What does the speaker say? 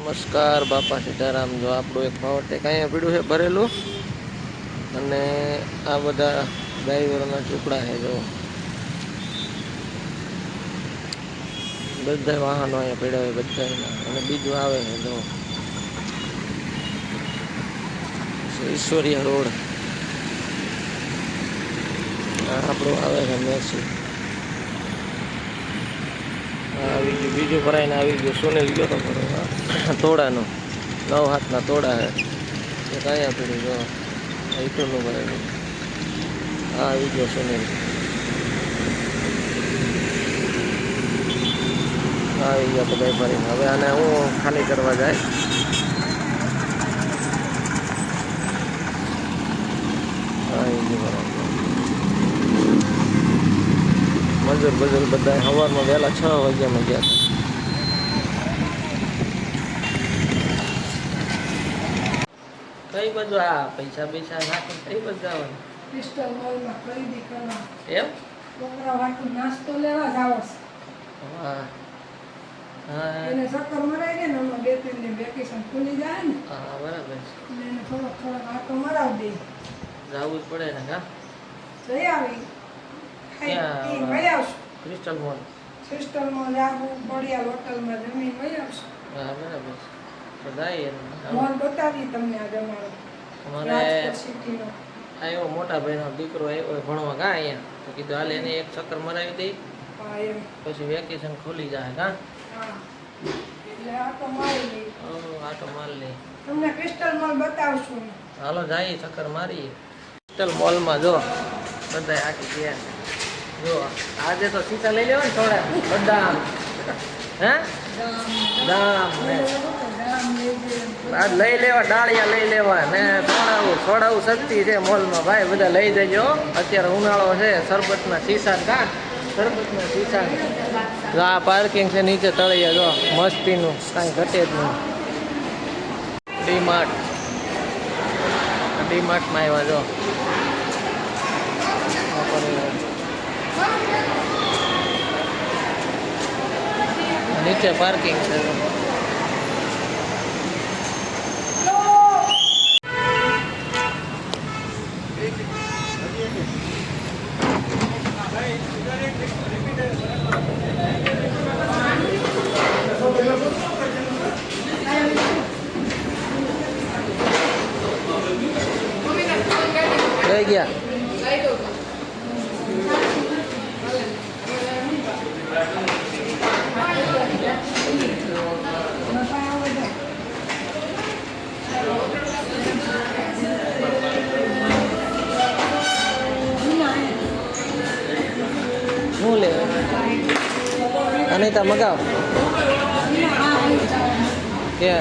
નમસ્કાર બાપા સીતારામ। જો આપણું એક પાવર ટેક અહીંયા પીડ્યું છે ભરેલું, અને આ બધા ડ્રાઈવરોના ટુકડા છે। જો બધા વાહનો અહીંયા પડ્યા હોય બધા, અને બીજું આવે છે જો ઈશ્વરીય રોડ, આપણું આવે છે મેસી, આવી ગયું બીજું ભરાઈને આવી ગયું। સુનિલ ગયો તો તોડાનો 9 હાથના તોડા છે એક અહીંયા પીડ્યું જો ઈટુનું ભરેલું। હા આવી ગયો સુનિલ, આવી ગયા બધા ભરીને। હવે આને હું ખાલી કરવા જાય, આવી ગયું બરાબર। મજૂર બધા સવારમાં વહેલા 6 વાગ્યામાં ગયા હતા। કઈ બાજુ આ પૈસા નાખી કઈ બાજુ જવાનું? ક્રિસ્ટલ મોલમાં ખરીદી કરવા। એમ? છોકરા વાટુ નાસ્તો લેવા જાવ છે। હા હા એને ચક્કર મરાઈ દે ને, હમણાં 2-3 દિન વેકેશન ખુલી જાય ને, હા બરાબર, એટલે એને થોડોક આટો મરાવી દે। જવું જ પડે ને? હા જઈ આવી ખાઈ વહી આવશું। ક્રિસ્ટલ મોલ, ક્રિસ્ટલ મોલ આવું બળિયા હોટલમાં જમીન વહી આવશું। હા બરાબર, તો જાય મોલ બતાવી તમને આજે અમારો અમારે રાજકોટ સિટીનો। આવ્યો મોટા ભાઈનો દીકરો આવ્યો ભણવા કાં અહીંયા, તો કીધું હાલ એને એક ચક્કર મરાવી દઈ, હા એમ, પછી વેકેશન ખુલી જાય કાં, હા એટલે આટો મારી લઈ, આટો માર લે। તમને ક્રિસ્ટલ મોલ બતાવશું। હાલો જાય ચક્કર મારીએ ક્રિસ્ટલ મોલમાં। જો બધા આખી ગયા, જો આજે તો સીસા લઈ લેવા ને થોડા બદામ, હે દામ ને આજ લઈ લેવા, ડાળિયા લઈ લેવા ને છોડાવું શક્તિ છે મોલમાં ભાઈ, બધા લઈ જજો। અત્યારે ઉનાળો છે, શરબતના શીશા કાં શરબતના શીશા। જો આ પાર્કિંગ છે નીચે તળિયે, જો મસ્તીનું કાંઈ ઘટે જ નહીં। ડીમાર્ટમાં આવ્યા જો, નીચે પાર્કિંગ છે જો। લઈ ગયા શું લે અનિતા મગાવ કે